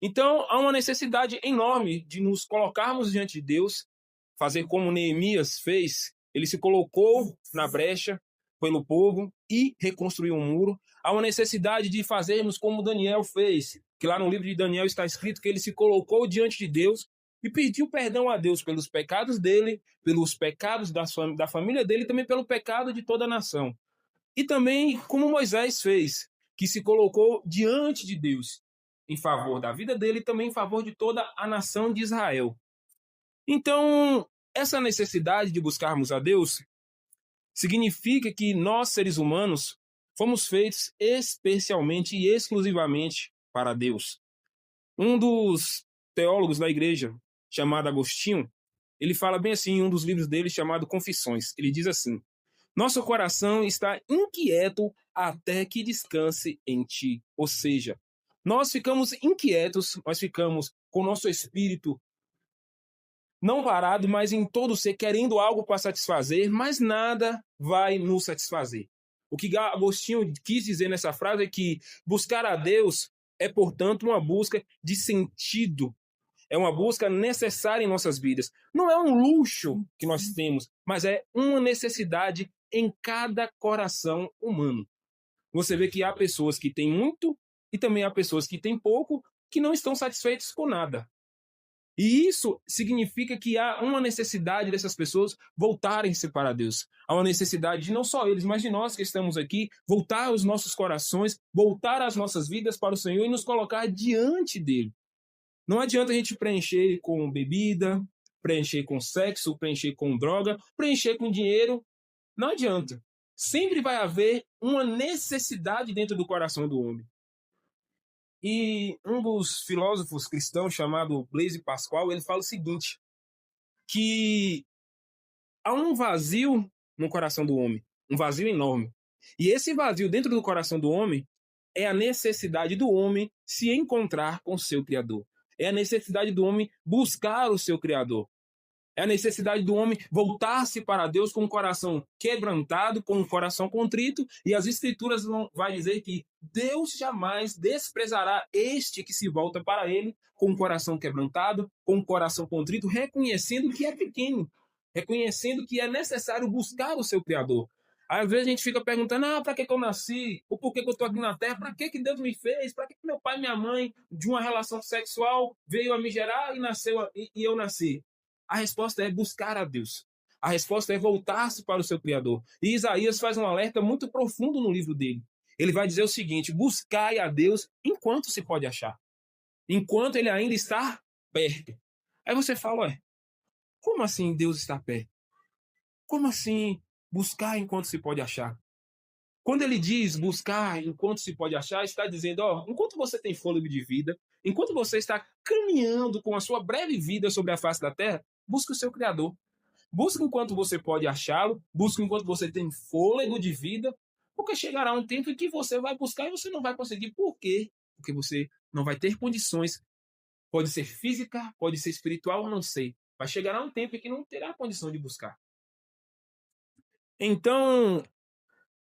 Então, há uma necessidade enorme de nos colocarmos diante de Deus, fazer como Neemias fez. Ele se colocou na brecha pelo povo e reconstruiu um muro. Há uma necessidade de fazermos como Daniel fez, que lá no livro de Daniel está escrito que ele se colocou diante de Deus e pediu perdão a Deus pelos pecados dele, pelos pecados da família dele e também pelo pecado de toda a nação. E também como Moisés fez, que se colocou diante de Deus em favor da vida dele e também em favor de toda a nação de Israel. Então, essa necessidade de buscarmos a Deus significa que nós, seres humanos, fomos feitos especialmente e exclusivamente para Deus. Um dos teólogos da igreja, chamado Agostinho, ele fala bem assim em um dos livros dele chamado Confissões. Ele diz assim: nosso coração está inquieto até que descanse em ti. Ou seja, nós ficamos inquietos, nós ficamos com o nosso espírito não parado, mas em todo ser, querendo algo para satisfazer, mas nada vai nos satisfazer. O que Agostinho quis dizer nessa frase é que buscar a Deus é, portanto, uma busca de sentido. É uma busca necessária em nossas vidas. Não é um luxo que nós temos, mas é uma necessidade em cada coração humano. Você vê que há pessoas que têm muito e também há pessoas que têm pouco que não estão satisfeitas com nada. E isso significa que há uma necessidade dessas pessoas voltarem-se para Deus. Há uma necessidade de não só eles, mas de nós que estamos aqui, voltar os nossos corações, voltar as nossas vidas para o Senhor e nos colocar diante dele. Não adianta a gente preencher com bebida, preencher com sexo, preencher com droga, preencher com dinheiro. Não adianta. Sempre vai haver uma necessidade dentro do coração do homem. E um dos filósofos cristãos, chamado Blaise Pascal, ele fala o seguinte, que há um vazio no coração do homem, um vazio enorme. E esse vazio dentro do coração do homem é a necessidade do homem se encontrar com o seu Criador. É a necessidade do homem buscar o seu Criador. É a necessidade do homem voltar-se para Deus com o coração quebrantado, com o coração contrito, e as Escrituras vão dizer que Deus jamais desprezará este que se volta para ele com o coração quebrantado, com o coração contrito, reconhecendo que é pequeno, reconhecendo que é necessário buscar o seu Criador. Às vezes a gente fica perguntando, para que eu nasci? Ou por que eu estou aqui na Terra? Para que Deus me fez? Para que meu pai e minha mãe, de uma relação sexual, veio a me gerar e eu nasci? A resposta é buscar a Deus. A resposta é voltar-se para o seu Criador. E Isaías faz um alerta muito profundo no livro dele. Ele vai dizer o seguinte: buscai a Deus enquanto se pode achar. Enquanto ele ainda está perto. Aí você fala, como assim Deus está perto? Como assim buscar enquanto se pode achar? Quando ele diz buscar enquanto se pode achar, está dizendo, enquanto você tem fôlego de vida, enquanto você está caminhando com a sua breve vida sobre a face da terra, busque o seu Criador. Busque enquanto você pode achá-lo, busque enquanto você tem fôlego de vida, porque chegará um tempo em que você vai buscar e você não vai conseguir. Por quê? Porque você não vai ter condições. Pode ser física, pode ser espiritual, não sei. Vai chegar um tempo em que não terá condição de buscar. Então,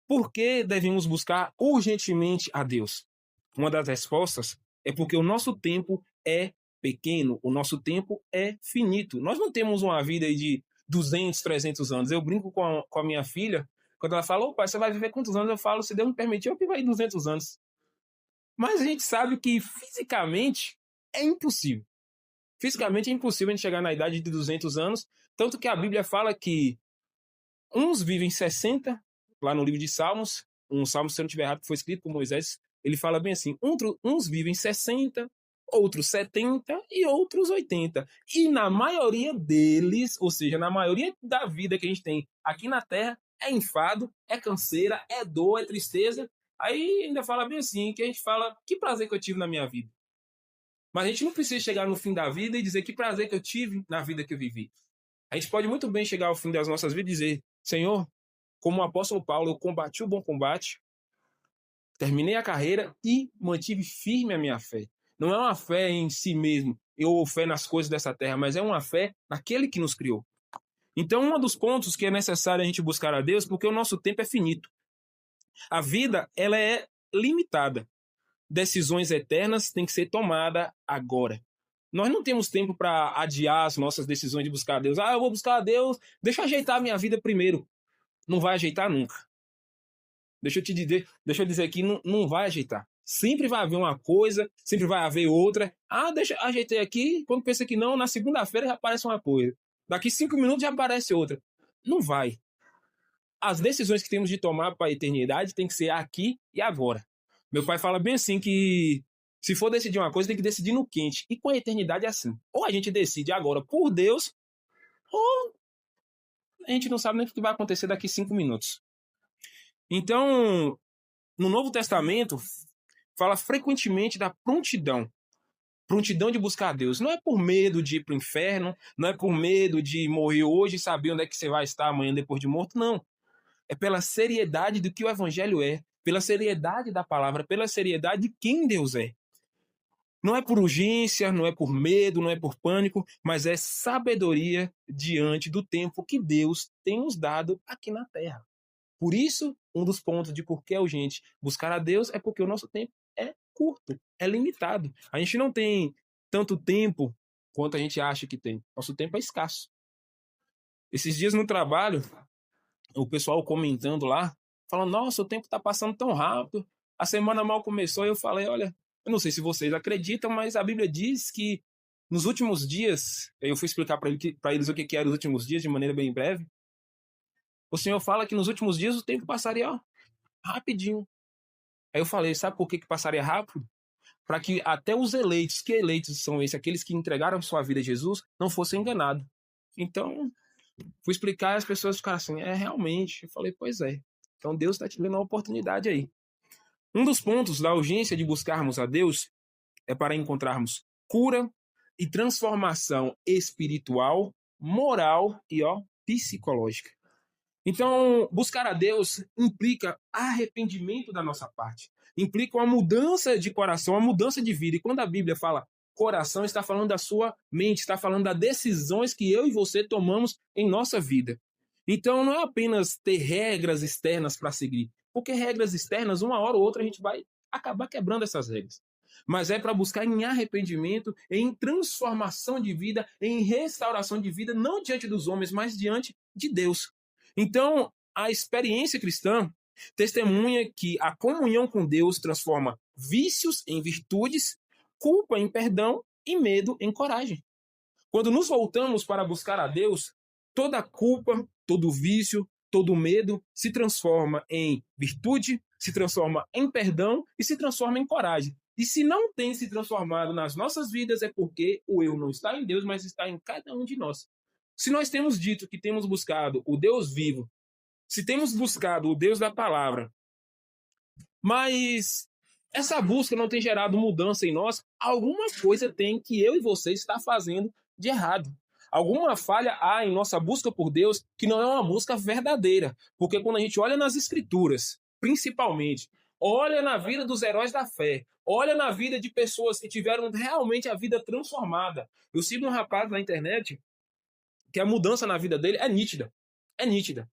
por que devemos buscar urgentemente a Deus? Uma das respostas é porque o nosso tempo é pequeno, o nosso tempo é finito. Nós não temos uma vida de 200, 300 anos. Eu brinco com a minha filha, quando ela fala, pai, você vai viver quantos anos? Eu falo, se Deus me permitir, eu que vai 200 anos. Mas a gente sabe que fisicamente é impossível. Fisicamente é impossível a gente chegar na idade de 200 anos, tanto que a Bíblia fala que uns vivem 60, lá no livro de Salmos, um Salmo, se eu não estiver errado, que foi escrito por Moisés, ele fala bem assim, uns vivem 60, outros 70 e outros 80. E na maioria deles, ou seja, na maioria da vida que a gente tem aqui na Terra, é enfado, é canseira, é dor, é tristeza. Aí ainda fala bem assim, que a gente fala, que prazer que eu tive na minha vida. Mas a gente não precisa chegar no fim da vida e dizer que prazer que eu tive na vida que eu vivi. A gente pode muito bem chegar ao fim das nossas vidas e dizer, Senhor, como o apóstolo Paulo, eu combati o bom combate, terminei a carreira e mantive firme a minha fé. Não é uma fé em si mesmo, ou fé nas coisas dessa terra, mas é uma fé naquele que nos criou. Então, um dos pontos que é necessário a gente buscar a Deus, porque o nosso tempo é finito. A vida, ela é limitada. decisões eternas têm que ser tomadas agora. Nós não temos tempo para adiar as nossas decisões de buscar a Deus. Eu vou buscar a Deus, deixa eu ajeitar a minha vida primeiro. Não vai ajeitar nunca. Deixa eu dizer aqui, não vai ajeitar. Sempre vai haver uma coisa, sempre vai haver outra. Ajeitei aqui, quando pensa que não, na segunda-feira já aparece uma coisa. Daqui 5 minutos já aparece outra. Não vai. As decisões que temos de tomar para a eternidade tem que ser aqui e agora. Meu pai fala bem assim que se for decidir uma coisa, tem que decidir no quente. E com a eternidade é assim. Ou a gente decide agora por Deus, ou a gente não sabe nem o que vai acontecer daqui 5 minutos. Então, no Novo Testamento, fala frequentemente da prontidão. Prontidão de buscar a Deus. Não é por medo de ir para o inferno, não é por medo de morrer hoje e saber onde é que você vai estar amanhã depois de morto, não. É pela seriedade do que o Evangelho é, pela seriedade da palavra, pela seriedade de quem Deus é. Não é por urgência, não é por medo, não é por pânico, mas é sabedoria diante do tempo que Deus tem nos dado aqui na Terra. Por isso, um dos pontos de por que é urgente buscar a Deus é porque o nosso tempo é curto, é limitado. A gente não tem tanto tempo quanto a gente acha que tem. Nosso tempo é escasso. Esses dias no trabalho, o pessoal comentando lá, falando, nossa, o tempo está passando tão rápido, a semana mal começou, e eu falei, olha, eu não sei se vocês acreditam, mas a Bíblia diz que nos últimos dias, eu fui explicar para eles o que eram os últimos dias de maneira bem breve, o Senhor fala que nos últimos dias o tempo passaria rapidinho. Aí eu falei, sabe por que passaria rápido? Para que até os eleitos, que eleitos são esses? Aqueles que entregaram sua vida a Jesus, não fossem enganados. Então, fui explicar e as pessoas ficaram assim, realmente. Eu falei, pois é. Então Deus está te dando uma oportunidade aí. Um dos pontos da urgência de buscarmos a Deus é para encontrarmos cura e transformação espiritual, moral e psicológica. Então, buscar a Deus implica arrependimento da nossa parte. Implica uma mudança de coração, uma mudança de vida. E quando a Bíblia fala coração, está falando da sua mente, está falando das decisões que eu e você tomamos em nossa vida. Então, não é apenas ter regras externas para seguir, porque regras externas, uma hora ou outra, a gente vai acabar quebrando essas regras. Mas é para buscar em arrependimento, em transformação de vida, em restauração de vida, não diante dos homens, mas diante de Deus. Então, a experiência cristã testemunha que a comunhão com Deus transforma vícios em virtudes, culpa em perdão e medo em coragem. Quando nos voltamos para buscar a Deus, toda culpa, todo vício, todo medo se transforma em virtude, se transforma em perdão e se transforma em coragem. E se não tem se transformado nas nossas vidas, é porque o eu não está em Deus, mas está em cada um de nós. Se nós temos dito que temos buscado o Deus vivo, se temos buscado o Deus da palavra, mas essa busca não tem gerado mudança em nós, alguma coisa tem que eu e você está fazendo de errado. Alguma falha há em nossa busca por Deus que não é uma busca verdadeira. Porque quando a gente olha nas Escrituras, principalmente, olha na vida dos heróis da fé, olha na vida de pessoas que tiveram realmente a vida transformada. Eu sigo um rapaz na internet que a mudança na vida dele é nítida. É nítida.